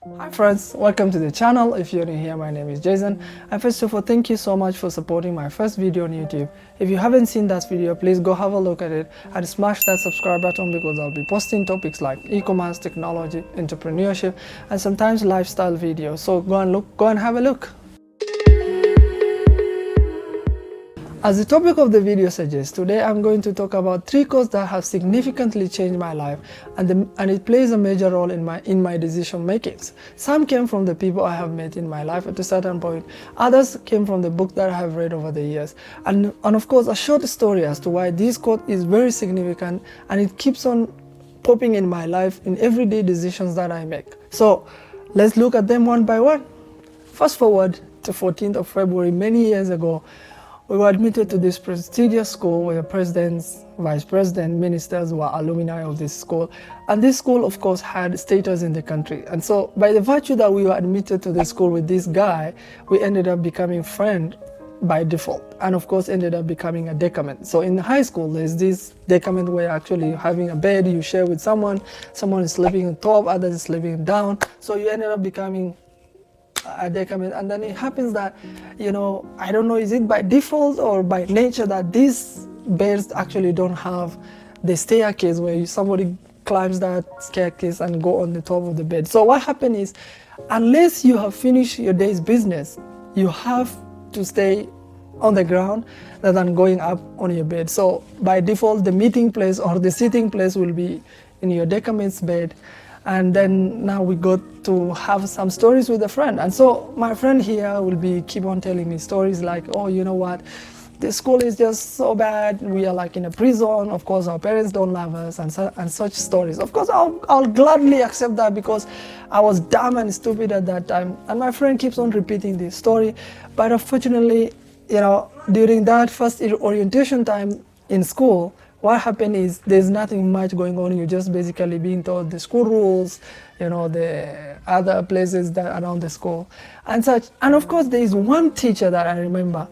Hi friends, welcome to the channel. If you're new here, my name is Jeyzan, and first of all, thank you so much for supporting my first video on YouTube. If you haven't seen that video, please go have a look at it and smash that subscribe button because I'll be posting topics like e-commerce, technology, entrepreneurship, and sometimes lifestyle videos. So go and have a look. As the topic of the video suggests, today I'm going to talk about 3 quotes that have significantly changed my life and it plays a major role in my decision makings. Some came from the people I have met in my life at a certain point, others came from the book that I have read over the years, and of course a short story as to why this quote is very significant and it keeps on popping in my life in everyday decisions that I make. So let's look at them one by one. Fast forward to 14th of February many years ago. We were admitted to this prestigious school where presidents, vice president, ministers were alumni of this school. And this school, of course, had status in the country. And so by the virtue that we were admitted to the school with this guy, we ended up becoming friends by default. And of course, ended up becoming a decament. So in high school, there's this decament where actually having a bed you share with someone is sleeping on top, others is sleeping down. So you ended up becoming a decament, and then it happens that, I don't know, is it by default or by nature that these beds actually don't have the staircase where somebody climbs that staircase and go on the top of the bed. So what happened is, unless you have finished your day's business, you have to stay on the ground rather than going up on your bed. So by default, the meeting place or the sitting place will be in your decament's bed. And then now we got to have some stories with a friend. And so my friend here will keep on telling me stories like, oh, you know what, the school is just so bad. We are like in a prison. Of course, our parents don't love us and such stories. Of course, I'll gladly accept that because I was dumb and stupid at that time. And my friend keeps on repeating this story. But unfortunately, during that first orientation time in school, what happened is there's nothing much going on. You're just basically being taught the school rules, the other places that around the school and such. And of course, there is one teacher that I remember.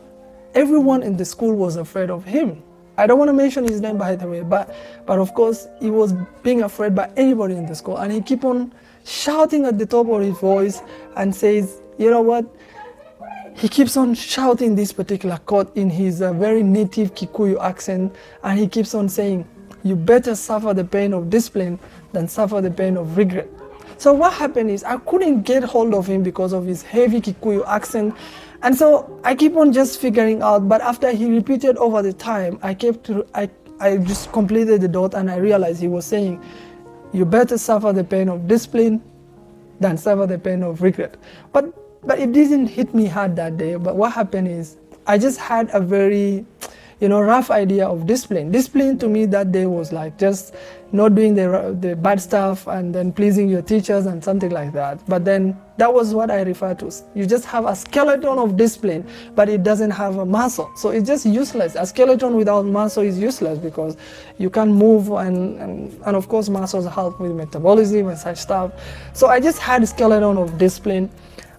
Everyone in the school was afraid of him. I don't want to mention his name, by the way, but of course, he was being afraid by anybody in the school. And he kept on shouting at the top of his voice and says, you know what? He keeps on shouting this particular quote in his very native Kikuyu accent, and he keeps on saying, you better suffer the pain of discipline than suffer the pain of regret. So what happened is I couldn't get hold of him because of his heavy Kikuyu accent, and so I keep on just figuring out, but after he repeated over the time, I just completed the dot and I realized he was saying, you better suffer the pain of discipline than suffer the pain of regret. But it didn't hit me hard that day. But what happened is I just had a very, rough idea of discipline. Discipline to me that day was like just not doing the bad stuff and then pleasing your teachers and something like that. But then that was what I refer to. You just have a skeleton of discipline, but it doesn't have a muscle. So it's just useless. A skeleton without muscle is useless because you can't move and of course muscles help with metabolism and such stuff. So I just had a skeleton of discipline.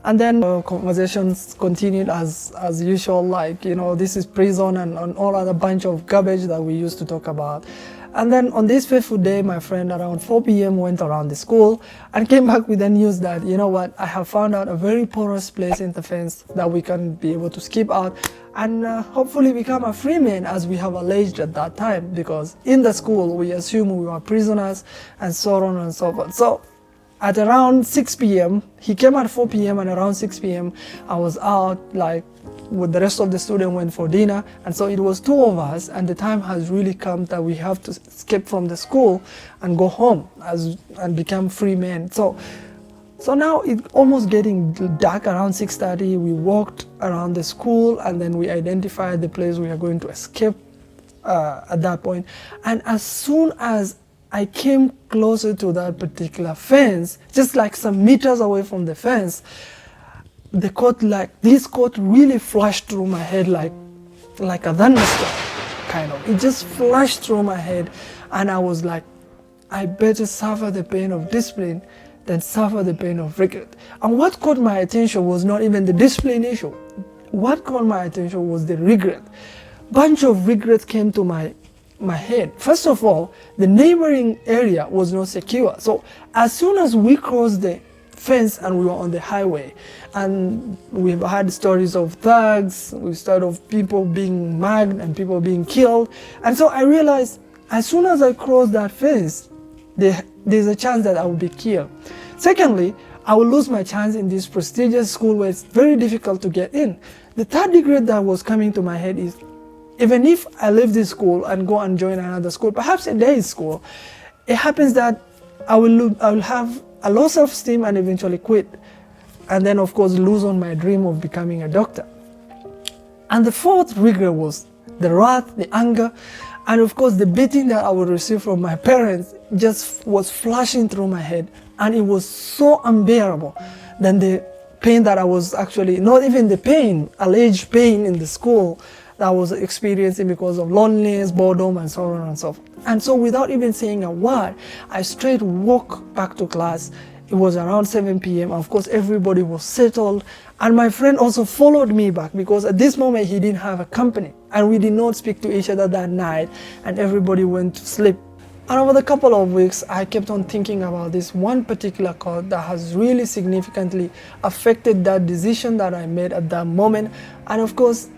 And then conversations continued as usual, like, this is prison and all other bunch of garbage that we used to talk about. And then on this fateful day, my friend around 4 p.m. went around the school and came back with the news that, you know what, I have found out a very porous place in the fence that we can be able to skip out and hopefully become a free man, as we have alleged at that time, because in the school we assume we were prisoners and so on and so forth. So at around 6 p.m., he came at 4 p.m. and around 6 p.m. I was out like with the rest of the students went for dinner. And so it was 2 of us, and the time has really come that we have to escape from the school and go home and become free men. So now it's almost getting dark around 6:30. We walked around the school and then we identified the place we are going to escape at that point. And as soon as I came closer to that particular fence, just like some meters away from the fence, this quote really flashed through my head like a thunderstorm, kind of. It just flashed through my head, and I was like, I better suffer the pain of discipline than suffer the pain of regret. And what caught my attention was not even the discipline issue. What caught my attention was the regret. Bunch of regrets came to my head. First of all, the neighboring area was not secure. So as soon as we crossed the fence and we were on the highway. And we've had stories of thugs, we've started of people being mugged and people being killed. And so I realized as soon as I cross that fence, there's a chance that I will be killed. Secondly, I will lose my chance in this prestigious school where it's very difficult to get in. The third regret that was coming to my head is, even if I leave this school and go and join another school, perhaps a day school, it happens that I will have a low self-esteem and eventually quit. And then of course lose on my dream of becoming a doctor. And the fourth regret was the wrath, the anger, and of course the beating that I would receive from my parents just was flashing through my head, and it was so unbearable than the pain that I was actually, not even the pain, alleged pain in the school that I was experiencing because of loneliness, boredom, and so on and so forth. And so without even saying a word, I straight walked back to class. It was around 7 p.m. Of course, everybody was settled. And my friend also followed me back because at this moment he didn't have a company. And we did not speak to each other that night. And everybody went to sleep. And over the couple of weeks, I kept on thinking about this one particular quote that has really significantly affected that decision that I made at that moment. And of course,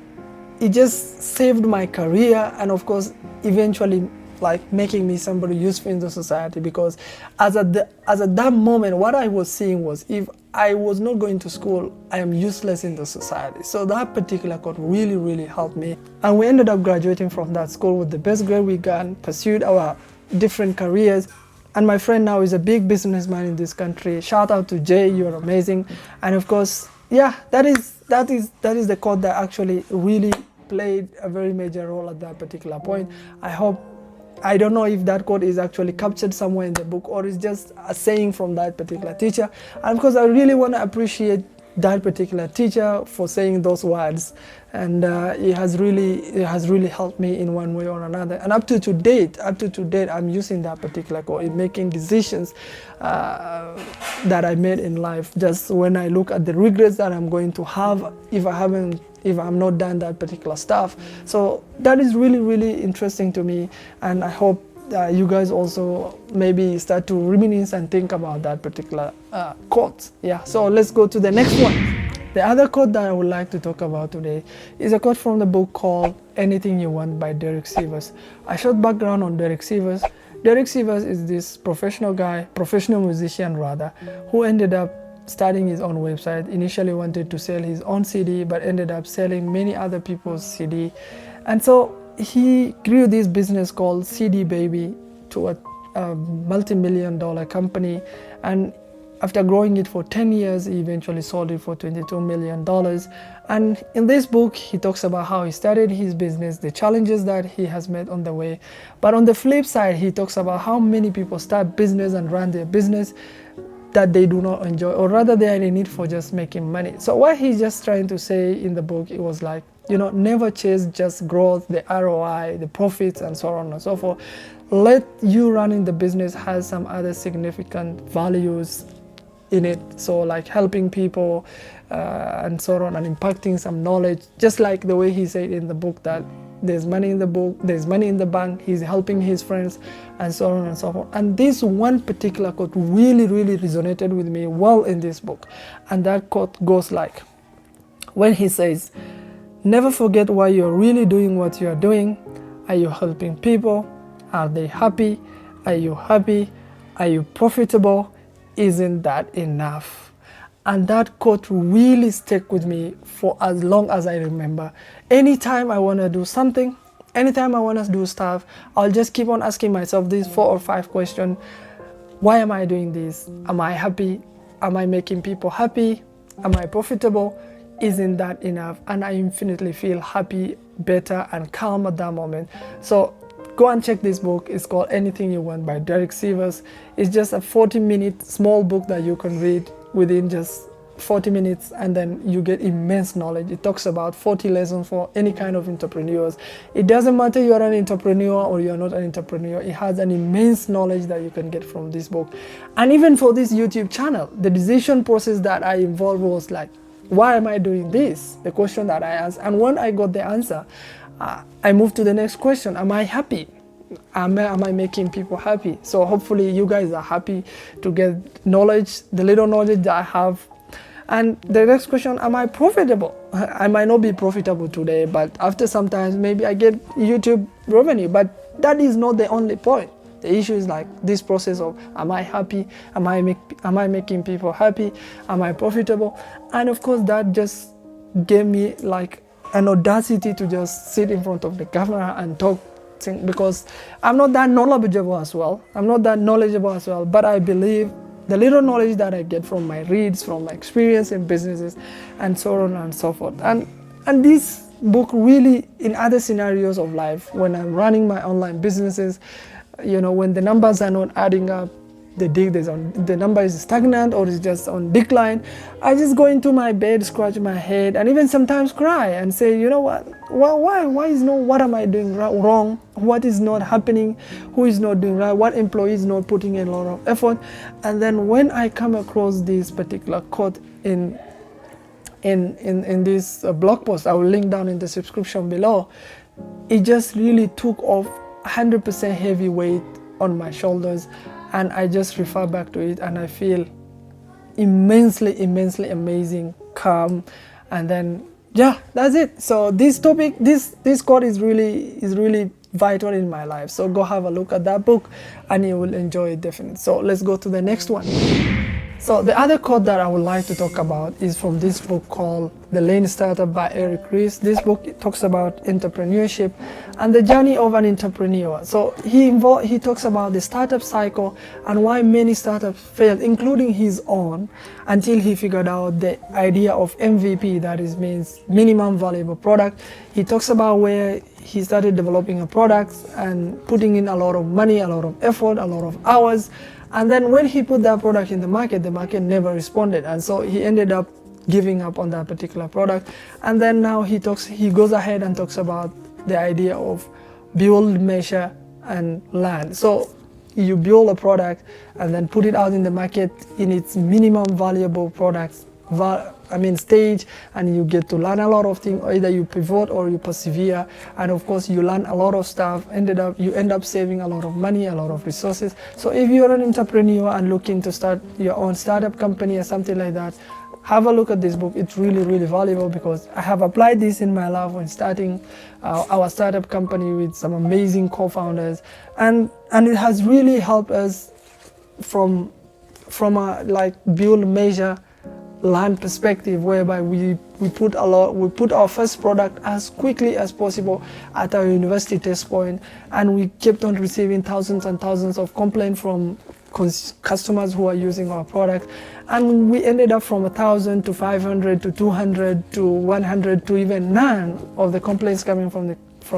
it just saved my career and of course, eventually like making me somebody useful in the society, because as at that moment, what I was seeing was, if I was not going to school, I am useless in the society. So that particular quote really, really helped me. And we ended up graduating from that school with the best grade we got, pursued our different careers. And my friend now is a big businessman in this country. Shout out to Jay, you're amazing. And of course, yeah, that is the quote that actually really played a very major role at that particular point. I don't know if that quote is actually captured somewhere in the book or is just a saying from that particular teacher. And of course, I really want to appreciate that particular teacher for saying those words. And it has really helped me in one way or another. And up to date, I'm using that particular quote in making decisions that I made in life. Just when I look at the regrets that I'm going to have if I'm not done that particular stuff. So that is really, really interesting to me. And I hope you guys also maybe start to reminisce and think about that particular quote. Yeah, so let's go to the next one. The other quote that I would like to talk about today is a quote from the book called Anything You Want by Derek Sivers. A short background on Derek Sivers. Derek Sivers is this professional musician rather, who ended up starting his own website. Initially wanted to sell his own CD, but ended up selling many other people's CD. And so he grew this business called CD Baby to a multi-million-dollar company. And after growing it for 10 years, he eventually sold it for $22 million. And in this book, he talks about how he started his business, the challenges that he has met on the way. But on the flip side, he talks about how many people start business and run their business that they do not enjoy, or rather they are in need for just making money. So what he's just trying to say in the book, it was like, never chase just growth, the ROI, the profits, and so on and so forth. Let you running the business has some other significant values in it. So like helping people and so on, and impacting some knowledge, just like the way he said in the book that there's money in the book, there's money in the bank, he's helping his friends, and so on and so forth. And this one particular quote really, really resonated with me well in this book. And that quote goes like, when he says, never forget why you're really doing what you're doing. Are you helping people? Are they happy? Are you happy? Are you profitable? Isn't that enough? And that quote really stuck with me for as long as I remember. Anytime I want to do something, anytime I want to do stuff, I'll just keep on asking myself these 4 or 5 questions. Why am I doing this? Am I happy? Am I making people happy? Am I profitable? Isn't that enough? And I infinitely feel happy, better, and calm at that moment. So go and check this book. It's called Anything You Want by Derek Sivers. It's just a 40-minute small book that you can read within just 40 minutes, and then you get immense knowledge. It talks about 40 lessons for any kind of entrepreneurs. It doesn't matter you're an entrepreneur or you're not an entrepreneur. It has an immense knowledge that you can get from this book. And even for this YouTube channel, the decision process that I involved was like, why am I doing this? The question that I asked. And when I got the answer, I moved to the next question. Am I happy? am I making people happy? So hopefully you guys are happy to get knowledge, the little knowledge that I have. And the next question, am I profitable? I might not be profitable today, but after some time, maybe I get YouTube revenue, but that is not the only point. The issue is like this process of, am I happy? Am I making people happy? Am I profitable? And of course, that just gave me like an audacity to just sit in front of the camera and talk, because I'm not that knowledgeable as well. But I believe the little knowledge that I get from my reads, from my experience in businesses, and so on and so forth. And this book really, in other scenarios of life, when I'm running my online businesses, when the numbers are not adding up, the number is stagnant or is just on decline, I just go into my bed, scratch my head, and even sometimes cry and say, you know what, what am I doing wrong? What is not happening? Who is not doing right? What employee is not putting in a lot of effort? And then when I come across this particular quote in this blog post, I will link down in the description below, it just really took off 100% heavy weight on my shoulders, and I just refer back to it and I feel immensely amazing, calm, and then yeah, that's it. So this topic, this quote is really vital in my life. So go have a look at that book and you will enjoy it definitely. So let's go to the next one. So the other quote that I would like to talk about is from this book called The Lean Startup by Eric Ries. This book talks about entrepreneurship and the journey of an entrepreneur. So he talks about the startup cycle and why many startups failed, including his own, until he figured out the idea of MVP, that is means minimum valuable product. He talks about where he started developing a product and putting in a lot of money, a lot of effort, a lot of hours. And then when he put that product in the market never responded. And so he ended up giving up on that particular product. And then now he goes ahead and talks about the idea of build, measure, and learn. So you build a product and then put it out in the market in its minimum valuable products stage, and you get to learn a lot of things. Either you pivot or you persevere, and of course you learn a lot of stuff. You end up saving a lot of money, a lot of resources. So if you're an entrepreneur and looking to start your own startup company or something like that, have a look at this book. It's really valuable, because I have applied this in my life when starting our startup company with some amazing co-founders, and it has really helped us from a build, measure, learn perspective, whereby we put our first product as quickly as possible at our university test point, and we kept on receiving thousands and thousands of complaints from customers who are using our product, and we ended up from 1,000 to 500 to 200 to 100 to even none of the complaints coming from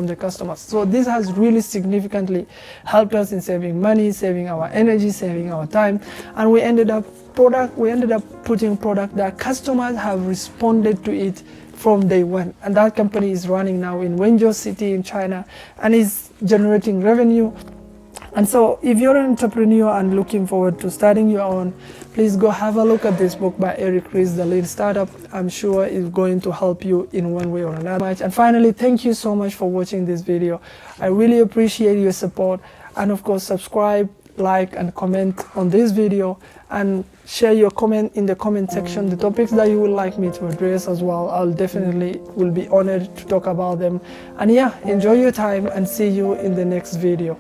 the customers. So this has really significantly helped us in saving money, saving our energy, saving our time, and we ended up putting product that customers have responded to it from day one. And that company is running now in Wenzhou city in China and is generating revenue. And so if you're an entrepreneur and looking forward to starting your own, please go have a look at this book by Eric Ries, The Lean Startup. I'm sure it's going to help you in one way or another. And finally, thank you so much for watching this video. I really appreciate your support, and of course subscribe, like, and comment on this video, and share your comment in the comment section, the topics that you would like me to address as well. I'll definitely will be honored to talk about them. And yeah, enjoy your time and see you in the next video.